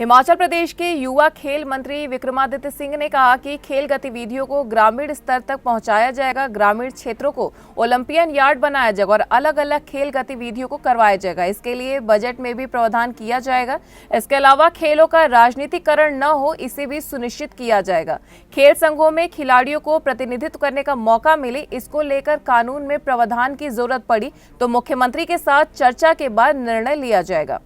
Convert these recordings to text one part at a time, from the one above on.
हिमाचल प्रदेश के युवा खेल मंत्री विक्रमादित्य सिंह ने कहा कि खेल गतिविधियों को ग्रामीण स्तर तक पहुंचाया जाएगा। ग्रामीण क्षेत्रों को ओलंपियन यार्ड बनाया जाएगा और अलग अलग खेल गतिविधियों को करवाया जाएगा। इसके लिए बजट में भी प्रावधान किया जाएगा। इसके अलावा खेलों का राजनीतिकरण न हो, इसे भी सुनिश्चित किया जाएगा। खेल संघों में खिलाड़ियों को प्रतिनिधित्व करने का मौका मिले, इसको लेकर कानून में प्रावधान की जरूरत पड़ी तो मुख्यमंत्री के साथ चर्चा के बाद निर्णय लिया जाएगा।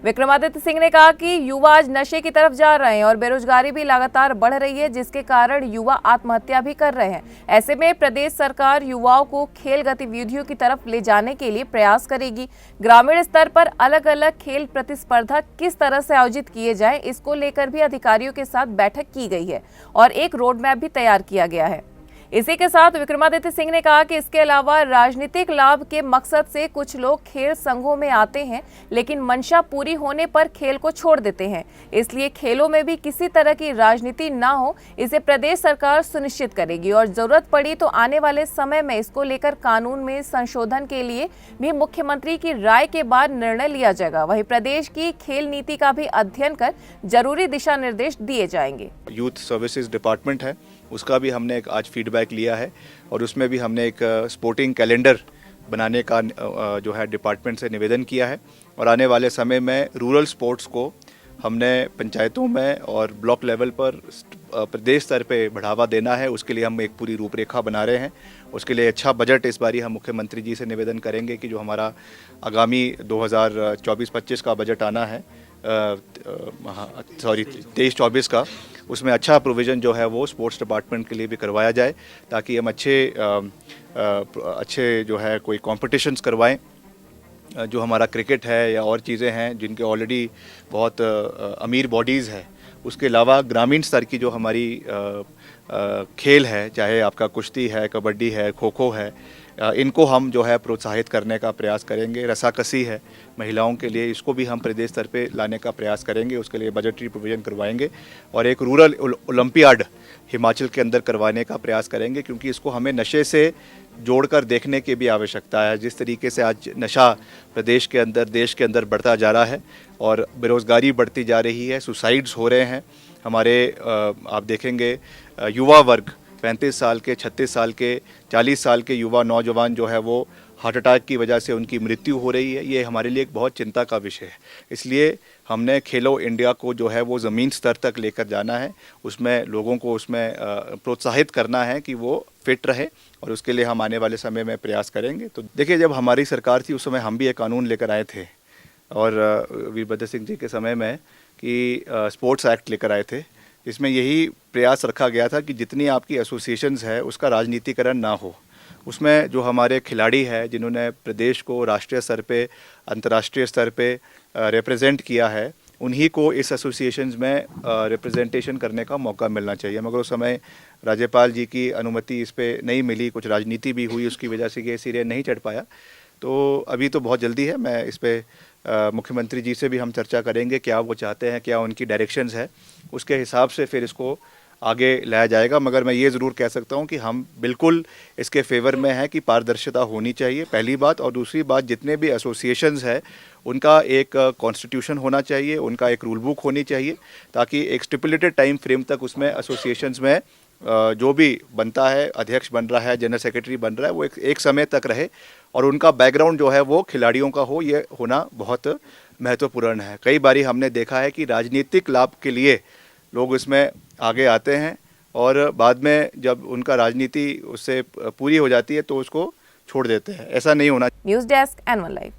विक्रमादित्य सिंह ने कहा कि युवा आज नशे की तरफ जा रहे हैं और बेरोजगारी भी लगातार बढ़ रही है, जिसके कारण युवा आत्महत्या भी कर रहे हैं। ऐसे में प्रदेश सरकार युवाओं को खेल गतिविधियों की तरफ ले जाने के लिए प्रयास करेगी। ग्रामीण स्तर पर अलग अलग खेल प्रतिस्पर्धा किस तरह से आयोजित किए जाए, इसको लेकर भी अधिकारियों के साथ बैठक की गई है और एक रोड मैप भी तैयार किया गया है। इसी के साथ विक्रमादित्य सिंह ने कहा कि इसके अलावा राजनीतिक लाभ के मकसद से कुछ लोग खेल संघों में आते हैं, लेकिन मंशा पूरी होने पर खेल को छोड़ देते हैं। इसलिए खेलों में भी किसी तरह की राजनीति ना हो, इसे प्रदेश सरकार सुनिश्चित करेगी और जरूरत पड़ी तो आने वाले समय में इसको लेकर कानून में संशोधन के लिए भी मुख्यमंत्री की राय के बाद निर्णय लिया जाएगा। वहीं प्रदेश की खेल नीति का भी अध्ययन कर जरूरी दिशा निर्देश दिए जाएंगे। यूथ सर्विसेज डिपार्टमेंट है, उसका भी हमने एक आज फीडबैक लिया है और उसमें भी हमने एक स्पोर्टिंग कैलेंडर बनाने का जो है डिपार्टमेंट से निवेदन किया है और आने वाले समय में रूरल स्पोर्ट्स को हमने पंचायतों में और ब्लॉक लेवल पर प्रदेश स्तर पे बढ़ावा देना है। उसके लिए हम एक पूरी रूपरेखा बना रहे हैं। उसके लिए अच्छा बजट इस बारी हम मुख्यमंत्री जी से निवेदन करेंगे कि जो हमारा आगामी 2024-25 का बजट आना है, 23-24 का, उसमें अच्छा प्रोविज़न जो है वो स्पोर्ट्स डिपार्टमेंट के लिए भी करवाया जाए, ताकि हम अच्छे जो है कोई कॉम्पिटिशन्स करवाएं। जो हमारा क्रिकेट है या और चीज़ें हैं जिनके ऑलरेडी बहुत अमीर बॉडीज़ है, उसके अलावा ग्रामीण स्तर की जो हमारी खेल है, चाहे आपका कुश्ती है, कबड्डी है, खो खो है, इनको हम जो है प्रोत्साहित करने का प्रयास करेंगे। रस्साकसी है महिलाओं के लिए, इसको भी हम प्रदेश स्तर पे लाने का प्रयास करेंगे। उसके लिए बजटरी प्रोविज़न करवाएंगे और एक रूरल ओलंपियाड हिमाचल के अंदर करवाने का प्रयास करेंगे, क्योंकि इसको हमें नशे से जोड़कर देखने की भी आवश्यकता है। जिस तरीके से आज नशा प्रदेश के अंदर, देश के अंदर बढ़ता जा रहा है और बेरोज़गारी बढ़ती जा रही है, सुसाइड्स हो रहे हैं। हमारे आप देखेंगे युवा वर्ग 35 साल के, 36 साल के, 40 साल के युवा नौजवान जो है वो हार्ट अटैक की वजह से उनकी मृत्यु हो रही है। ये हमारे लिए एक बहुत चिंता का विषय है। इसलिए हमने खेलो इंडिया को जो है वो ज़मीन स्तर तक लेकर जाना है, उसमें लोगों को उसमें प्रोत्साहित करना है कि वो फिट रहे और उसके लिए हम आने वाले समय में प्रयास करेंगे। तो देखिए, जब हमारी सरकार थी उस समय हम भी एक कानून लेकर आए थे और वीरभद्र सिंह जी के समय में कि स्पोर्ट्स एक्ट लेकर आए थे। इसमें यही प्रयास रखा गया था कि जितनी आपकी एसोसिएशंस है उसका राजनीतिकरण ना हो। उसमें जो हमारे खिलाड़ी हैं जिन्होंने प्रदेश को राष्ट्रीय स्तर पे, अंतर्राष्ट्रीय स्तर पे रिप्रेजेंट किया है, उन्हीं को इस एसोसिएशंस में रिप्रेजेंटेशन करने का मौका मिलना चाहिए। मगर उस समय राज्यपाल जी की अनुमति इस पर नहीं मिली, कुछ राजनीति भी हुई, उसकी वजह से ये सिरे नहीं चढ़ पाया। तो अभी तो बहुत जल्दी है, मैं इस पर मुख्यमंत्री जी से भी हम चर्चा करेंगे, क्या वो चाहते हैं, क्या उनकी डायरेक्शंस है, उसके हिसाब से फिर इसको आगे लाया जाएगा। मगर मैं ये ज़रूर कह सकता हूँ कि हम बिल्कुल इसके फेवर में हैं कि पारदर्शिता होनी चाहिए, पहली बात। और दूसरी बात, जितने भी एसोसिएशंस है उनका एक कॉन्स्टिट्यूशन होना चाहिए, उनका एक रूल बुक होनी चाहिए, ताकि एक स्टिपुलेटेड टाइम फ्रेम तक उसमें एसोसिएशंस में जो भी बनता है, अध्यक्ष बन रहा है, जनरल सेक्रेटरी बन रहा है, वो एक समय तक रहे और उनका बैकग्राउंड जो है वो खिलाड़ियों का हो, ये होना बहुत महत्वपूर्ण है। कई बारी हमने देखा है कि राजनीतिक लाभ के लिए लोग इसमें आगे आते हैं और बाद में जब उनका राजनीति उससे पूरी हो जाती है तो उसको छोड़ देते हैं। ऐसा नहीं होना। News desk, N1 live.